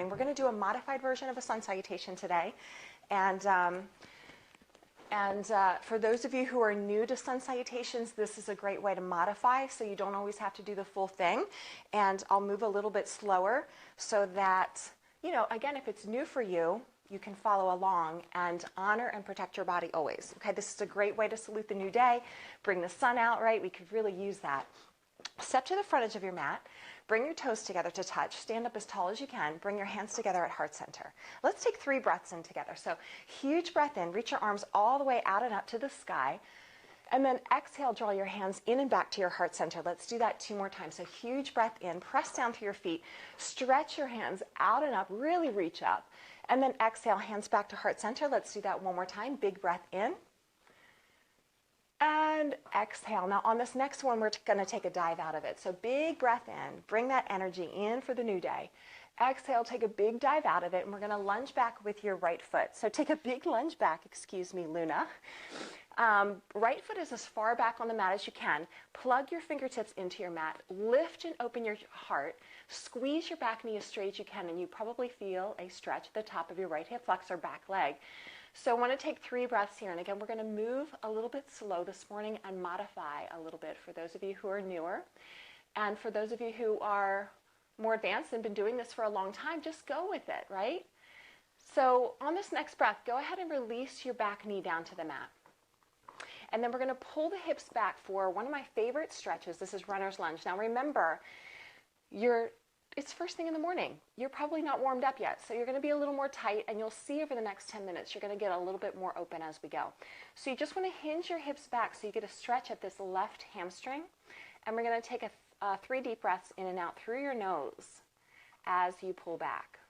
We're going to do a modified version of a sun salutation today. And for those of you who are new to sun salutations, this is a great way to modify so you don't always have to do the full thing. And I'll move a little bit slower so that, you know, again, if it's new for you, you can follow along and honor and protect your body always. Okay, this is a great way to salute the new day, bring the sun out, right? We could really use that. Step to the front edge of your mat. Bring your toes together to touch. Stand up as tall as you can. Bring your hands together at heart center. Let's take 3 breaths in together. So huge breath in. Reach your arms all the way out and up to the sky. And then exhale, draw your hands in and back to your heart center. Let's do that 2 more times. So huge breath in. Press down through your feet. Stretch your hands out and up. Really reach up. And then exhale, hands back to heart center. Let's do that 1 more time. Big breath in. And exhale. Now on this next one, we're going to take a dive out of it. So big breath in. Bring that energy in for the new day. Exhale, take a big dive out of it, and we're going to lunge back with your right foot. So take a big lunge back, excuse me, Luna. Right foot is as far back on the mat as you can. Plug your fingertips into your mat. Lift and open your heart. Squeeze your back knee as straight as you can, and you probably feel a stretch at the top of your right hip flexor back leg. So I want to take 3 breaths here. And again, we're going to move a little bit slow this morning and modify a little bit for those of you who are newer. And for those of you who are more advanced and been doing this for a long time, just go with it, right? So on this next breath, go ahead and release your back knee down to the mat. And then we're going to pull the hips back for one of my favorite stretches. This is runner's lunge. Now remember, it's first thing in the morning. You're probably not warmed up yet, so you're going to be a little more tight, and you'll see over the next 10 minutes, you're going to get a little bit more open as we go. So you just want to hinge your hips back so you get a stretch at this left hamstring, and we're going to take 3 deep breaths in and out through your nose as you pull back.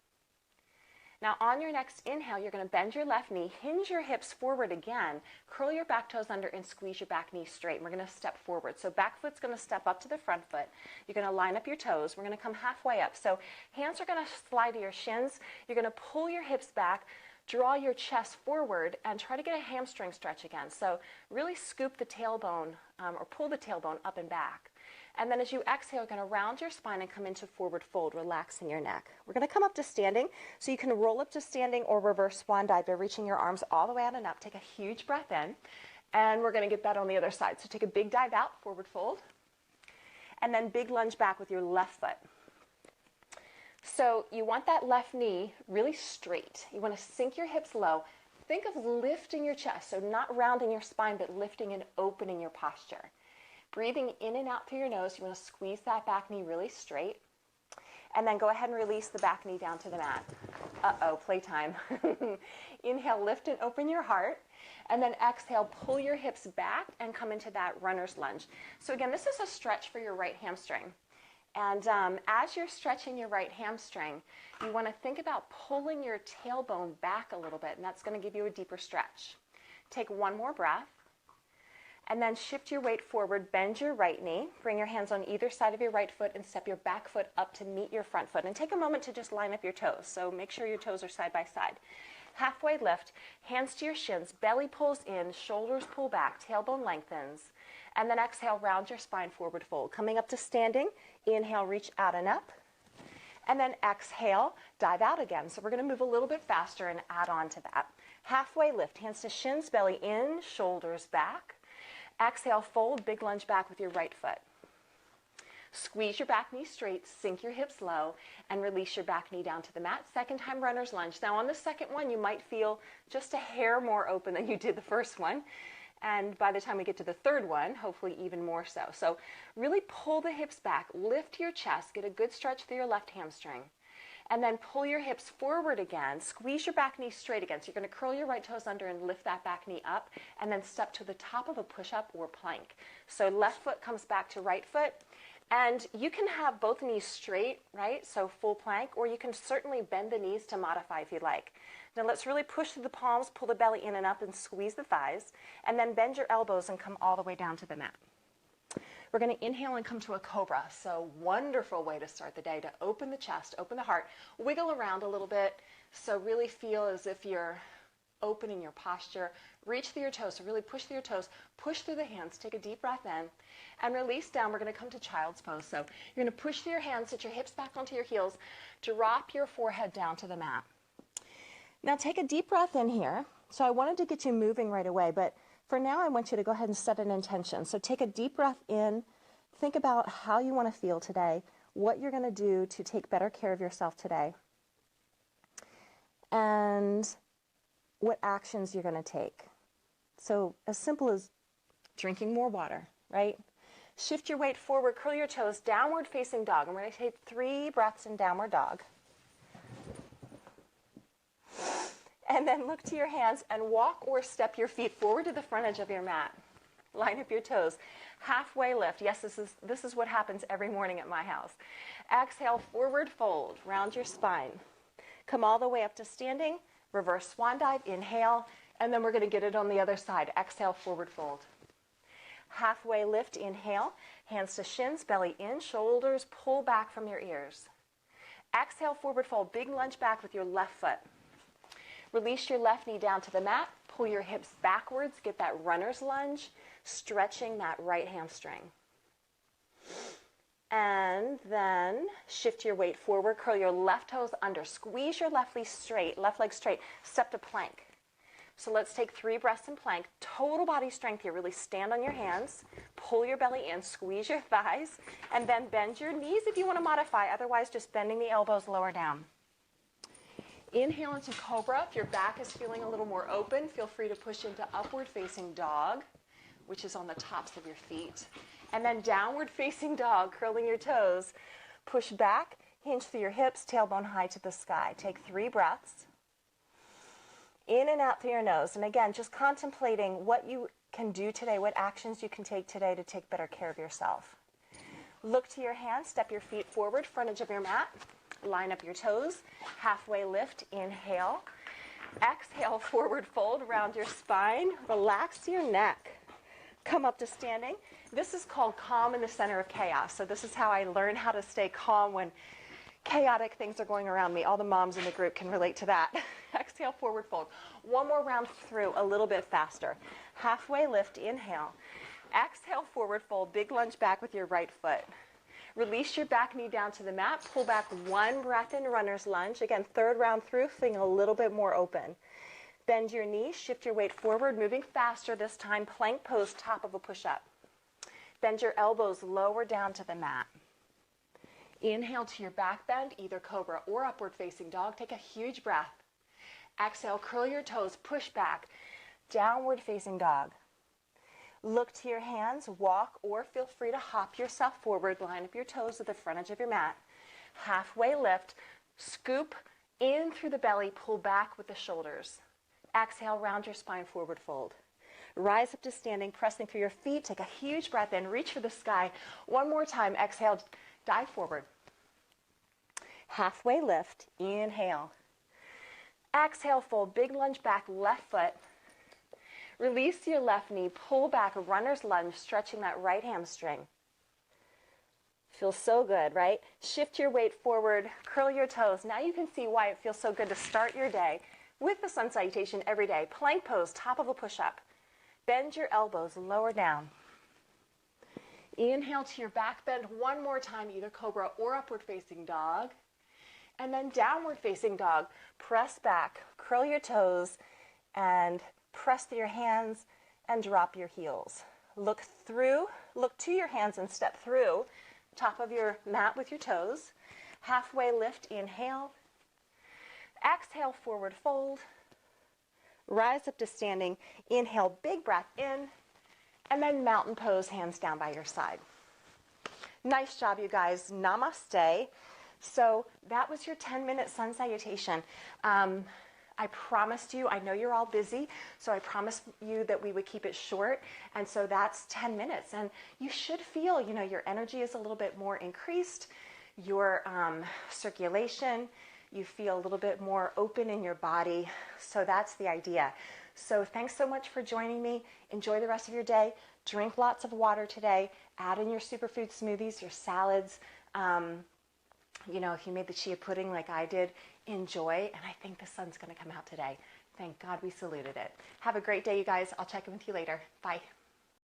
Now on your next inhale, you're going to bend your left knee, hinge your hips forward again, curl your back toes under, and squeeze your back knee straight. And we're going to step forward. So back foot's going to step up to the front foot. You're going to line up your toes. We're going to come halfway up. So hands are going to slide to your shins. You're going to pull your hips back, draw your chest forward, and try to get a hamstring stretch again. So really scoop the tailbone or pull the tailbone up and back. And then as you exhale, you're going to round your spine and come into forward fold, relaxing your neck. We're going to come up to standing, so you can roll up to standing or reverse swan dive by reaching your arms all the way out and up. Take a huge breath in, and we're going to get that on the other side. So take a big dive out, forward fold, and then big lunge back with your left foot. So you want that left knee really straight. You want to sink your hips low. Think of lifting your chest, so not rounding your spine, but lifting and opening your posture. Breathing in and out through your nose, you want to squeeze that back knee really straight. And then go ahead and release the back knee down to the mat. Uh-oh, playtime. Inhale, lift and open your heart. And then exhale, pull your hips back and come into that runner's lunge. So again, this is a stretch for your right hamstring. And as you're stretching your right hamstring, you want to think about pulling your tailbone back a little bit, and that's going to give you a deeper stretch. Take 1 more breath. And then shift your weight forward, bend your right knee, bring your hands on either side of your right foot, and step your back foot up to meet your front foot. And take a moment to just line up your toes. So make sure your toes are side by side. Halfway lift, hands to your shins, belly pulls in, shoulders pull back, tailbone lengthens. And then exhale, round your spine, forward fold. Coming up to standing, inhale, reach out and up. And then exhale, dive out again. So we're going to move a little bit faster and add on to that. Halfway lift, hands to shins, belly in, shoulders back. Exhale, fold, big lunge back with your right foot. Squeeze your back knee straight, sink your hips low, and release your back knee down to the mat. Second time runner's lunge. Now on the second one, you might feel just a hair more open than you did the first one. And by the time we get to the third one, hopefully even more so. So really pull the hips back, lift your chest, get a good stretch through your left hamstring. And then pull your hips forward again, squeeze your back knee straight again. So you're going to curl your right toes under and lift that back knee up, and then step to the top of a push-up or plank. So left foot comes back to right foot, and you can have both knees straight, right? So full plank, or you can certainly bend the knees to modify if you like. Now let's really push through the palms, pull the belly in and up, and squeeze the thighs, and then bend your elbows and come all the way down to the mat. We're going to inhale and come to a cobra. So wonderful way to start the day, to open the chest, open the heart, wiggle around a little bit. So really feel as if you're opening your posture. Reach through your toes, so really push through your toes, push through the hands, take a deep breath in, and release down. We're going to come to child's pose. So you're going to push through your hands, sit your hips back onto your heels, drop your forehead down to the mat. Now take a deep breath in here. So I wanted to get you moving right away, but for now I want you to go ahead and set an intention. So take a deep breath in, think about how you want to feel today, what you're going to do to take better care of yourself today, and what actions you're going to take. So as simple as drinking more water, right? Shift your weight forward, curl your toes, downward facing dog. And we're going to take 3 breaths in downward dog. And then look to your hands and walk or step your feet forward to the front edge of your mat. Line up your toes. Halfway lift. Yes, this is what happens every morning at my house. Exhale, forward fold. Round your spine. Come all the way up to standing. Reverse swan dive. Inhale. And then we're going to get it on the other side. Exhale, forward fold. Halfway lift. Inhale. Hands to shins. Belly in. Shoulders pull back from your ears. Exhale, forward fold. Big lunge back with your left foot. Release your left knee down to the mat. Pull your hips backwards. Get that runner's lunge, stretching that right hamstring. And then shift your weight forward. Curl your left toes under. Squeeze your left leg straight. Step to plank. So let's take 3 breaths in plank. Total body strength here. Really stand on your hands. Pull your belly in. Squeeze your thighs. And then bend your knees if you want to modify. Otherwise, just bending the elbows lower down. Inhale into cobra. If your back is feeling a little more open, feel free to push into upward facing dog, which is on the tops of your feet. And then downward facing dog, curling your toes. Push back, hinge through your hips, tailbone high to the sky. Take 3 breaths. In and out through your nose. And again, just contemplating what you can do today, what actions you can take today to take better care of yourself. Look to your hands, step your feet forward, front edge of your mat. Line up your toes, halfway lift, inhale. Exhale, forward fold, round your spine, relax your neck. Come up to standing. This is called calm in the center of chaos. So this is how I learn how to stay calm when chaotic things are going around me. All the moms in the group can relate to that. Exhale, forward fold. One more round through, a little bit faster. Halfway lift, inhale. Exhale, forward fold, big lunge back with your right foot. Release your back knee down to the mat. Pull back 1 breath in, runner's lunge. Again, 3rd round through, feeling a little bit more open. Bend your knees, shift your weight forward, moving faster this time. Plank pose, top of a push-up. Bend your elbows lower down to the mat. Inhale to your back bend, either cobra or upward facing dog. Take a huge breath. Exhale, curl your toes, push back, downward facing dog. Look to your hands, walk, or feel free to hop yourself forward. Line up your toes at the front edge of your mat. Halfway lift, scoop in through the belly, pull back with the shoulders. Exhale, round your spine, forward fold. Rise up to standing, pressing through your feet. Take a huge breath in, reach for the sky. One more time, exhale, dive forward. Halfway lift, inhale. Exhale, fold, big lunge back, left foot. Release your left knee, pull back, a runner's lunge, stretching that right hamstring. Feels so good, right? Shift your weight forward, curl your toes. Now you can see why it feels so good to start your day with the sun salutation every day. Plank pose, top of a push-up. Bend your elbows, lower down. Inhale to your back bend one more time, either cobra or upward facing dog. And then downward facing dog. Press back, curl your toes, and press through your hands and drop your heels. Look to your hands and step through top of your mat with your toes. Halfway lift, inhale. Exhale, forward fold. Rise up to standing. Inhale, big breath in. And then mountain pose, hands down by your side. Nice job, you guys. Namaste. So that was your 10-minute sun salutation. I promised you, I know you're all busy, so I promised you that we would keep it short, and so that's 10 minutes. And you should feel, your energy is a little bit more increased, your circulation, you feel a little bit more open in your body, so that's the idea. So thanks so much for joining me. Enjoy the rest of your day. Drink lots of water today. Add in your superfood smoothies, your salads. If you made the chia pudding like I did, enjoy, and I think the sun's going to come out today. Thank God we saluted it. Have a great day, you guys. I'll check in with you later. Bye.